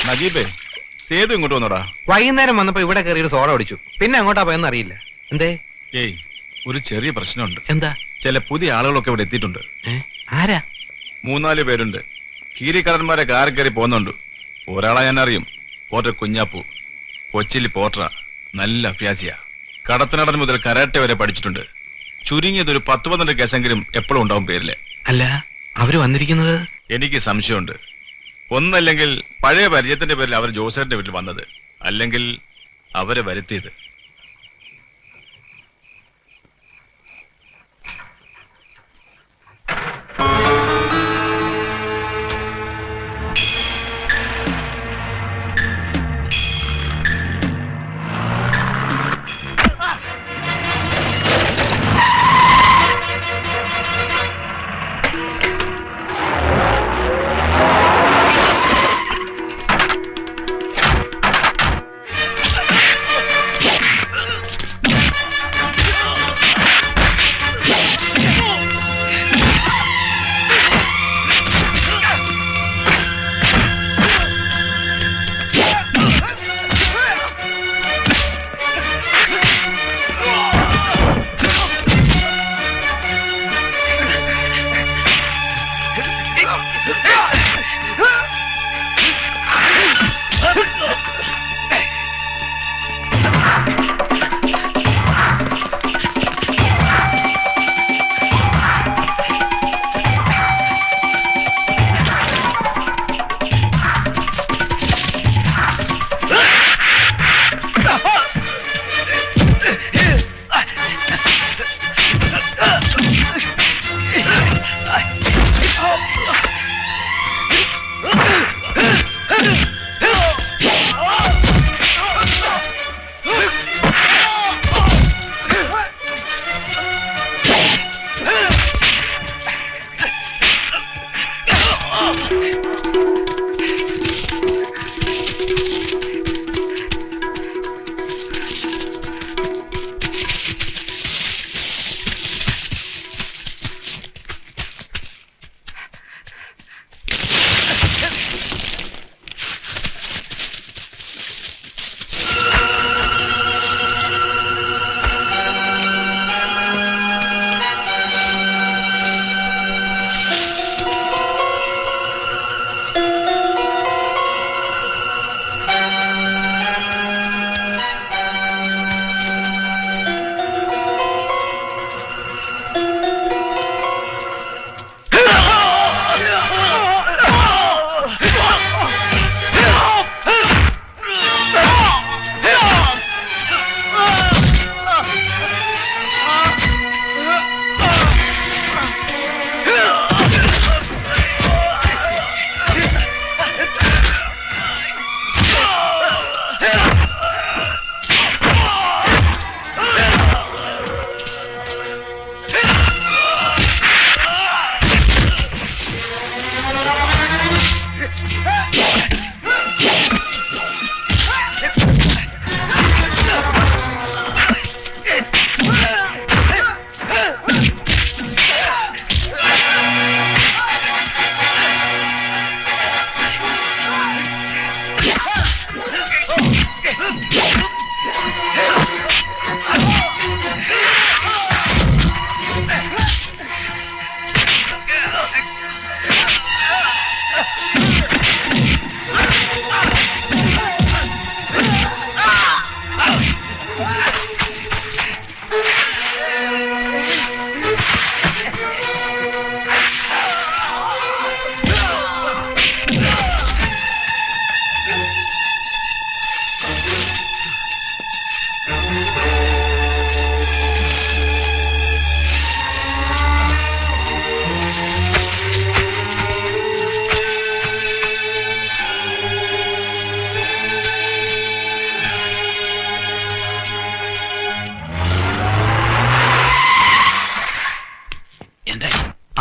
നജീബേ, സേതു ഇങ്ങോട്ട് വന്നോടാ. വൈകുന്നേരം വന്നപ്പോ ഇവിടെ കയറിയൊരു സോഡ അടിച്ചു. പിന്നെ അങ്ങോട്ടാ പോയെന്ന് അറിയില്ല. എന്തേ? ഏയ്, ഒരു ചെറിയ പ്രശ്നമുണ്ട്. എന്താ? ചില പുതിയ ആളുകളൊക്കെ ഇവിടെ എത്തിയിട്ടുണ്ട്. ആരാ? 3-4 പേരുണ്ട്. കീരിക്കടന്മാരെ കാർ കയറി പോകുന്നുണ്ട്. ഒരാളെ ഞാൻ അറിയും, പോർട്ടർ കുഞ്ഞാപ്പു. കൊച്ചിയിൽ പോർട്ടറാ, നല്ല അഭ്യാസിയ. കടത്തനടൻ മുതൽ കരാട്ടെ വരെ പഠിച്ചിട്ടുണ്ട്. ചുരുങ്ങിയതൊരു 10-12 കേസെങ്കിലും എപ്പോഴും ഉണ്ടാവും പേരില്. അല്ല, അവര് വന്നിരിക്കുന്നത്? എനിക്ക് സംശയമുണ്ട്. ഒന്നല്ലെങ്കിൽ പഴയ പരിചയത്തിന്റെ പേരിൽ അവർ ജോസേട്ടന്റെ വീട്ടിൽ വന്നത്, അല്ലെങ്കിൽ അവരെ വരുത്തിയത്.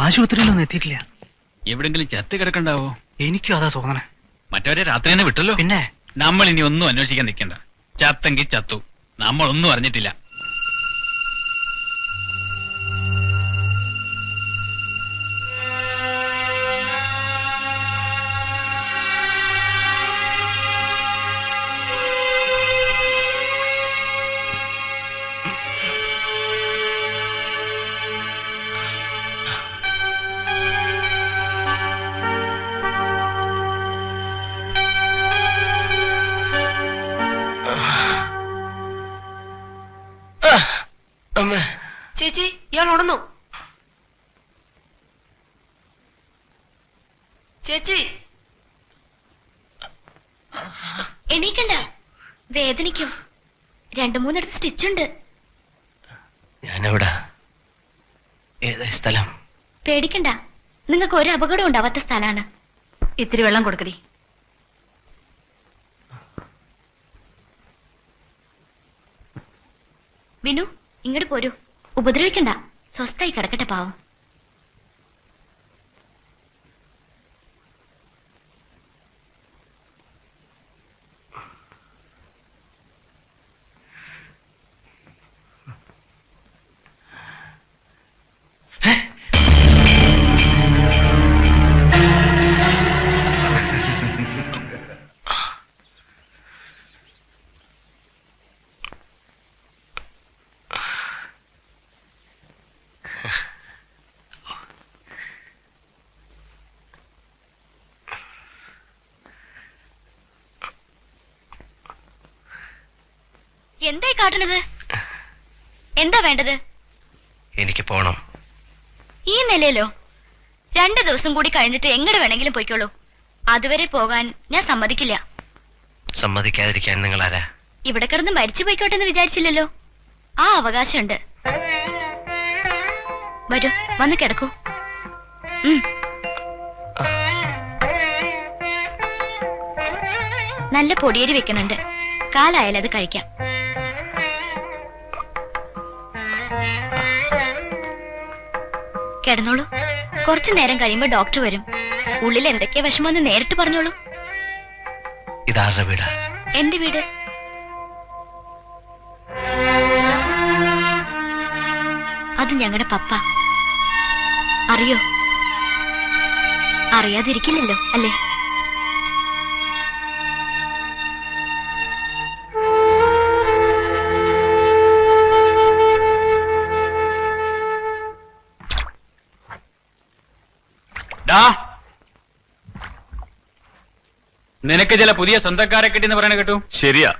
ആശുപത്രിയിലൊന്നും എത്തിയിട്ടില്ല. എവിടെങ്കിലും ചത്ത് കിടക്കണ്ടാവോ? എനിക്കും അതാ തോന്നണേ. മറ്റവരെ രാത്രി തന്നെ വിട്ടല്ലോ. പിന്നെ നമ്മൾ ഇനി ഒന്നും അന്വേഷിക്കാൻ നിൽക്കണ്ട. ചത്തെങ്കിൽ ചത്തു, നമ്മളൊന്നും അറിഞ്ഞിട്ടില്ല. ചേച്ചി ഇയാൾ ഉണർന്നു. ചേച്ചി എണീക്കണ്ട, വേദനിക്കും. 2-3 സ്റ്റിച്ചുണ്ട്. ഞാനെവിടാ? ഏതാ സ്ഥലം? പേടിക്കണ്ട, നിങ്ങൾക്ക് ഒരു അപകടം ഉണ്ടാവാത്ത സ്ഥലമാണ്. ഇത്തിരി വെള്ളം കൊടുക്കടി. വിനു, ഇങ്ങോട്ട് പോരൂ. ഉപദ്രവിക്കണ്ട, സ്വസ്ഥായി കിടക്കട്ടെ പാവം. എന്തായി കാട്ടണത്? എന്താ വേണ്ടത്? എനിക്ക് പോണം. ഈ നിലയിലോ? 2 ദിവസം കൂടി കഴിഞ്ഞിട്ട് എങ്ങടെ വേണമെങ്കിലും പോയിക്കോളൂ. അതുവരെ പോകാൻ ഞാൻ സമ്മതിക്കില്ല. സമ്മതിക്കാതിരിക്കാൻ നിങ്ങൾ ആരാ? ഇവിടെ കിടന്ന് മരിച്ചു പോയിക്കോട്ടെ എന്ന് വിചാരിച്ചില്ലല്ലോ. ആ അവകാശമുണ്ട്. വരൂ, വന്ന് കിടക്കൂ. നല്ല പൊടിയേരി വെക്കണുണ്ട്. കാലായാലും അത് കഴിക്കാം. കിടന്നോളൂ. കുറച്ചു നേരം കഴിയുമ്പോ ഡോക്ടർ വരും. ഉള്ളിൽ എന്തൊക്കെയാ വിഷമമെന്ന് നേരിട്ട് പറഞ്ഞോളൂ. ഇതാരുടെ വീടാ? എന്റെ വീട്. അത് ഞങ്ങളുടെ പപ്പ. അറിയോ? അറിയാതിരിക്കില്ലല്ലോ അല്ലേ? നിനക്ക് ചില പുതിയ സ്വന്തക്കാരെ കിട്ടിയെന്ന് പറയണ കേട്ടു. ശരിയാ.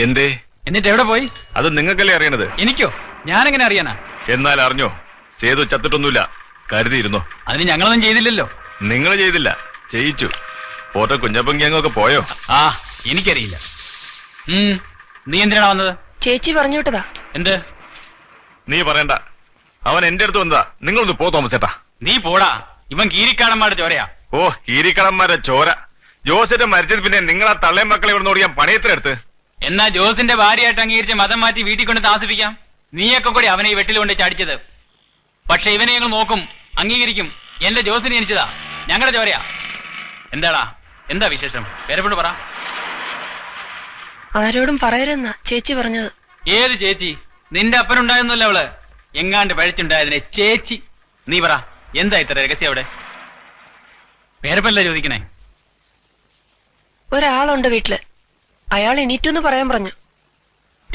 എന്തേ? എന്നിട്ട് എവിടെ പോയി? അത് നിങ്ങൾക്കല്ലേ അറിയണത്. എനിക്കോ? ഞാനെങ്ങനെ അറിയാനാ? എന്നാൽ അറിഞ്ഞോ, സേതു ചത്തിട്ടൊന്നുമില്ല. കരുതിയിരുന്നോ? അതിന് ഞങ്ങളൊന്നും ചെയ്തില്ലല്ലോ. നിങ്ങൾ ചെയ്തില്ല, ചെയ്യിച്ചു. പോട്ടെ, കുഞ്ഞപ്പൻ ഗ്യാങ്ങൊക്കെ പോയോ? ആ, എനിക്കറിയില്ല. നീ എന്തിനാണ് വന്നത്? ചേച്ചി പറഞ്ഞു വിട്ടതാ. എന്ത്? നീ പറയണ്ട. അവൻ എന്റെ അടുത്ത് വന്നതാ. നിങ്ങളൊന്ന് പോ തോമസേട്ടാ. നീ പോടാ. ഇവൻ കീരിക്കാടന്മാരുടെ ചോരയാ. ഓ, കീരിക്കടന്മാരെ ചോര. ജോസിന്റെ മരിച്ചത് പിന്നെ നിങ്ങളാ തള്ളയും മക്കളെ ഇവിടെ ഓടിയാൻ പണയത്തിനെടുത്ത്. എന്നാ ജോസിന്റെ ഭാര്യയായിട്ട് അംഗീകരിച്ച് മതം മാറ്റി വീട്ടിൽ കൊണ്ട് താമസിപ്പിക്കാം. നീയൊക്കെ കൂടി അവനെ ഈ വെട്ടിൽ കൊണ്ട് ചാടിച്ചത്. പക്ഷെ ഇവനെ ഞങ്ങൾ നോക്കും, അംഗീകരിക്കും. എന്റെ ജോസിനെ ജനിച്ചതാ, ഞങ്ങളുടെ ചോരയാ. എന്താടാ, എന്താ വിശേഷം? പേരപ്പെട്ട് പറ. ആരോടും പറയരുതെന്നാ ചേച്ചി പറഞ്ഞത്. ഏത് ചേച്ചി? നിന്റെ അപ്പനുണ്ടായിരുന്നല്ലോ അവള്. എങ്ങാണ്ട് പഴിച്ചുണ്ടായതിനെ ചേച്ചി. നീ പറ, എന്താ ഇത്ര രഹസ്യം അവിടെ? പേരപ്പല്ല ചോദിക്കണേ. ഒരാളുണ്ട് വീട്ടില്. അയാൾ എണീറ്റെന്ന് പറയാൻ പറഞ്ഞു.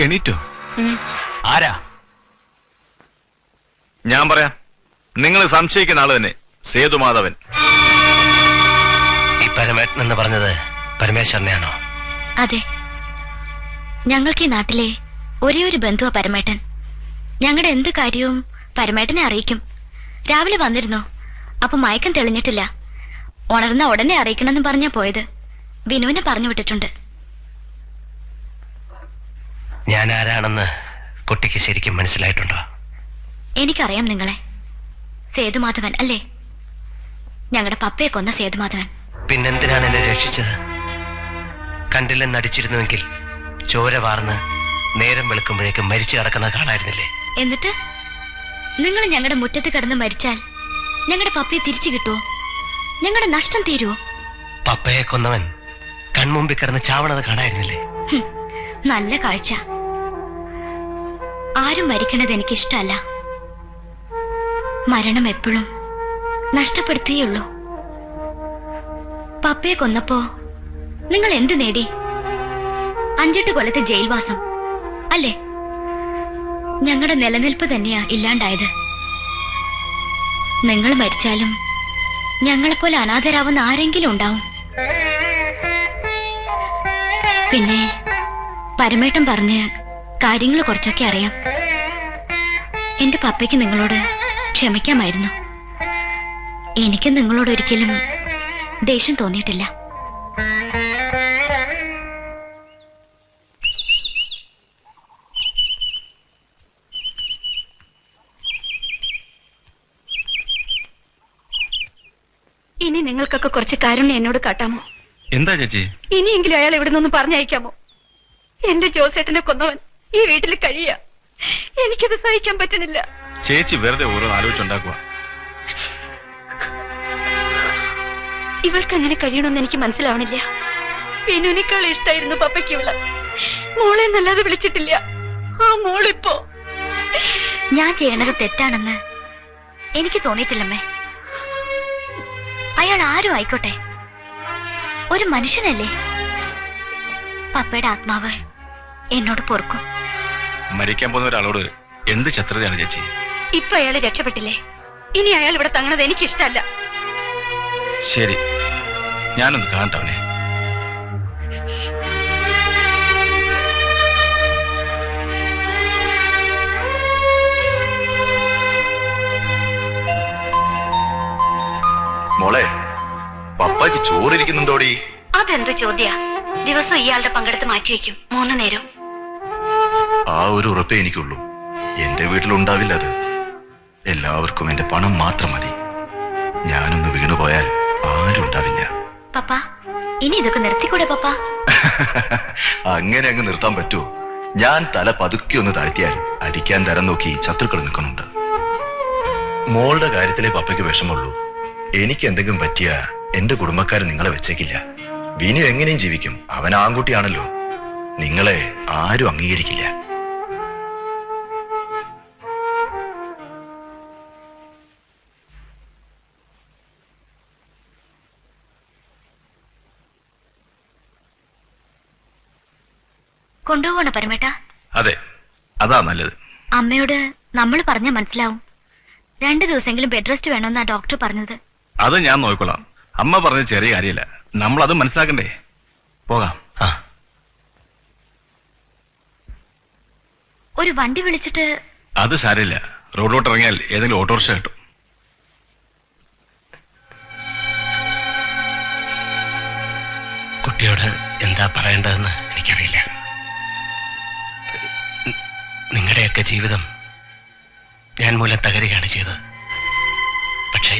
എണീറ്റോ? ആരാ? ഞാൻ പറയാം. നിങ്ങൾ സംശയിക്കുന്ന ആള് തന്നെ, സേതുമാധവൻ. ഈ പരമേട്ടൻ എന്ന് പറഞ്ഞത് പരമേശ്വരനെയാണോ? അതെ, ഞങ്ങൾക്ക് ഈ നാട്ടിലെ ഒരേ ഒരു ബന്ധുവാ പരമേട്ടൻ. ഞങ്ങളുടെ എന്ത് കാര്യവും പരമേട്ടനെ അറിയിക്കും. രാവിലെ വന്നിരുന്നോ? അപ്പൊ മയക്കം തെളിഞ്ഞിട്ടില്ല. ഉണർന്ന ഉടനെ അറിയിക്കണമെന്ന് പറഞ്ഞാ പോയത്. വിനുവിനെ പറഞ്ഞു വിട്ടിട്ടുണ്ട്. ഞാൻ ആരാണെന്ന് കുട്ടിക്ക് ശരിക്കും മനസ്സിലായിട്ടുണ്ടോ? എനിക്കറിയാം നിങ്ങളെ. സേതുമാധവൻ അല്ലേ? ഞങ്ങളുടെ പപ്പയെ കൊന്ന സേതുമാധവൻ. പിന്നെന്തിനാണ് എന്നെ രക്ഷിച്ചത്? കണ്ടില്ലെന്ന് അടിച്ചിരുന്നുവെങ്കിൽ ചോര വാർന്ന് നേരം വെളുക്കുമ്പോഴേക്കും മരിച്ചു കിടക്കുന്നത് കാണായിരുന്നില്ലേ? എന്നിട്ട് നിങ്ങൾ ഞങ്ങളുടെ മുറ്റത്ത് കിടന്ന് മരിച്ചാൽ ഞങ്ങളുടെ പപ്പയെ തിരിച്ചു കിട്ടുമോ? ഞങ്ങളുടെ നഷ്ടം തീരുവോ? പപ്പയെ കൊന്നവൻ കൺമുമ്പിൽ കിടന്ന് ചാവണത് കാണായിരുന്നില്ലേ? നല്ല കാഴ്ച. ആരും മരിക്കണത് എനിക്കിഷ്ടല്ല. മരണം എപ്പോഴും നഷ്ടപ്പെടുത്തിയുള്ളൂ. പപ്പയെ കൊന്നപ്പോ നിങ്ങൾ എന്ത് നേടി? 5-8 കൊല്ലത്തെ ജയിൽവാസം അല്ലേ? ഞങ്ങളുടെ നിലനിൽപ്പ് തന്നെയാ ഇല്ലാണ്ടായത്. നിങ്ങൾ മരിച്ചാലും ഞങ്ങളെപ്പോലെ അനാഥരാവുന്ന ആരെങ്കിലും ഉണ്ടാവും. പിന്നെ പരമേട്ടൻ പറഞ്ഞ് കാര്യങ്ങൾ കുറച്ചൊക്കെ അറിയാം. എന്റെ പപ്പയ്ക്ക് നിങ്ങളോട് ക്ഷമിക്കാമായിരുന്നു. എനിക്ക് നിങ്ങളോട് ഒരിക്കലും ദേഷ്യം തോന്നിയിട്ടില്ല. ഇനി നിങ്ങൾക്കൊക്കെ കുറച്ച് കാരുണ്യം എന്നോട് കാട്ടാമോ? എന്താ ചേച്ചി? ഇനിയെങ്കിലും അയാൾ ഇവിടെ നിന്നൊന്ന് പറഞ്ഞയക്കാമോ? എന്റെ ജോസേട്ടനെ കൊന്നവൻ ഈ വീട്ടിൽ കഴിയ. എനിക്കത് സഹിക്കാൻ പറ്റണില്ല. ചേച്ചി വെറുതെ ഓരോ ആലോചിച്ചുണ്ടാക്കുക. ഇവൾക്ക് അങ്ങനെ കഴിയണമെന്ന് എനിക്ക് മനസ്സിലാവണില്ല. വിനുവിനേക്കാൾ ഇഷ്ടായിരുന്നു പപ്പയ്ക്ക് ഇവള്. മോളെ നല്ലാതെ വിളിച്ചിട്ടില്ല. ആ മോളിപ്പോ ഞാൻ ചെയ്യണത് തെറ്റാണെന്ന് എനിക്ക് തോന്നിയിട്ടില്ലമ്മേ. അയാൾ ആരും ആയിക്കോട്ടെ, ഒരു മനുഷ്യനല്ലേ. പപ്പയുടെ ആത്മാവ് എന്നോട് പൊറുക്കും. മരിക്കാൻ പോകുന്ന ഒരാളോട് എന്ത് ശത്രുതയാണ് ചേച്ചി? ഇപ്പൊ അയാള് രക്ഷപ്പെട്ടില്ലേ, ഇനി അയാൾ ഇവിടെ തങ്ങണത് എനിക്കിഷ്ടല്ല. ശരി, ഞാനൊന്ന് കാണട്ടവനെ. മോളെ, പപ്പായ്ക്ക് ചോറിരിക്കുന്നുണ്ടോടി? അതെന്ത് ചോദ്യ? ദിവസം ഇയാളുടെ പങ്കെടുത്ത് മാറ്റിവെക്കും 3 നേരം. ആ ഒരു ഉറപ്പേ എനിക്കുള്ളൂ. എന്റെ വീട്ടിലുണ്ടാവില്ല അത്. എല്ലാവർക്കും എന്റെ പണം മാത്രം മതി. ഞാനൊന്ന് വീണുപോയാൽ ആരും ഉണ്ടാവില്ല. പപ്പ, ഇനി ഇതൊക്കെ നിർത്തിക്കൂടെ പപ്പ? അങ്ങനെ അങ്ങ് നിർത്താൻ പറ്റുമോ? ഞാൻ തല പതുക്കി ഒന്ന് താഴ്ത്തിയാൽ അടിക്കാൻ തരം നോക്കി ശത്രുക്കൾ നിൽക്കുന്നുണ്ട്. മോളുടെ കാര്യത്തിലെ പപ്പയ്ക്ക് വിഷമുള്ളൂ. എനിക്ക് എന്തെങ്കിലും പറ്റിയ എന്റെ കുടുംബക്കാർ നിങ്ങളെ വെച്ചേക്കില്ല. വിനു എങ്ങനെയും ജീവിക്കും. അവൻ ആൺകുട്ടിയാണല്ലോ. നിങ്ങളെ ആരും അംഗീകരിക്കില്ല. കൊണ്ടുപോകണ പരമേട്ട? അതെ, അതാ നല്ലത്. അമ്മയോട് നമ്മൾ പറഞ്ഞാൽ മനസ്സിലാവും. 2 ദിവസമെങ്കിലും ബെഡ് റെസ്റ്റ് വേണമെന്നാ ഡോക്ടർ പറഞ്ഞത്. അത് ഞാൻ നോക്കിക്കൊള്ളാം. അമ്മ പറഞ്ഞത് ചെറിയ കാര്യമില്ല. നമ്മളത് മനസ്സിലാക്കണ്ടേ? പോകാം. ആ, ഒരു വണ്ടി വിളിച്ചിട്ട്. അത് സാരമില്ല. റോഡിലോട്ട് ഇറങ്ങിയാൽ ഏതെങ്കിലും ഓട്ടോറിക്ഷ കിട്ടും. കുട്ടിയോട് എന്താ പറയേണ്ടതെന്ന് എനിക്കറിയില്ല. നിങ്ങളുടെയൊക്കെ ജീവിതം ഞാൻ മൂലം തകരുകയാണ് ചെയ്തത്. പക്ഷേ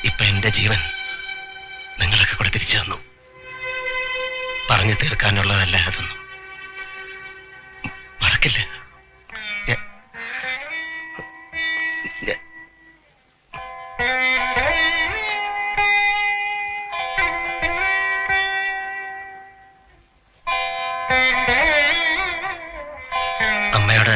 ഇപ്പൊ എന്റെ ജീവൻ നിങ്ങളൊക്കെ കൂടെ തിരിച്ചു തന്നു. പറഞ്ഞു തീർക്കാനുള്ളതല്ല അതൊന്നും. മറക്കില്ല. അമ്മയോട്